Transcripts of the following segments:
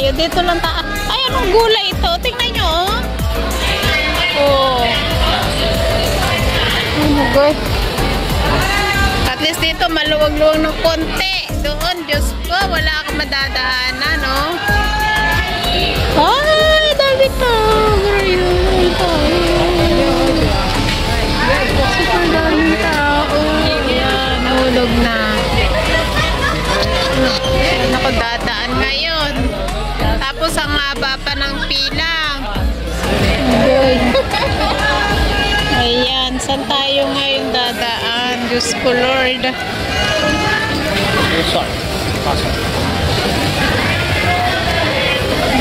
tayo. Dito lang tayo. Ay, anong gulay ito? Tingnan nyo, oh. Oh my God. At least dito maluwag-luwag ng konti. Doon, Diyos ko, wala akong madadaanan, no? Ay, dami tao. Super dami tao. Ayan, nahulog na. Ako dadaan ngayon. Tapos ang haba pa ng pila. Ayan, saan tayo ngayon dadaan? Diyos ko, Lord.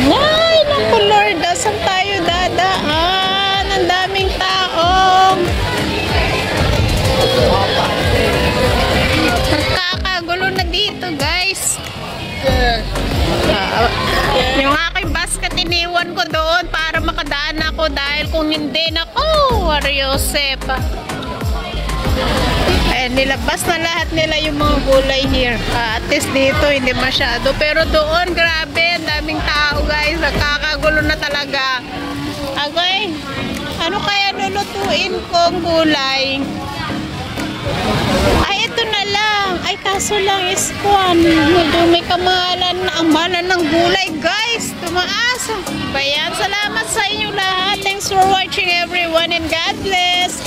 Ay, naku, Lord. Saan tayo dadaan? Ang daming tao. Nakakagulo na dito, guys. Yung aking basket iniwan ko doon para makadaan ako dahil kung hindi, nako, Joseph. Eh, nilabas na lahat nila yung mga gulay here. At least dito hindi masyado, pero doon grabe, ang daming tao, guys. Nakakagulo na talaga. Okay, ano kaya lulutuin kong gulay? Ay, ito na lang. Ay, kaso lang is kwan. May kamahalan na amalan ng gulay, guys. Tumaas. Bayan, salamat sa inyo lahat. Thanks for watching, everyone, and God bless.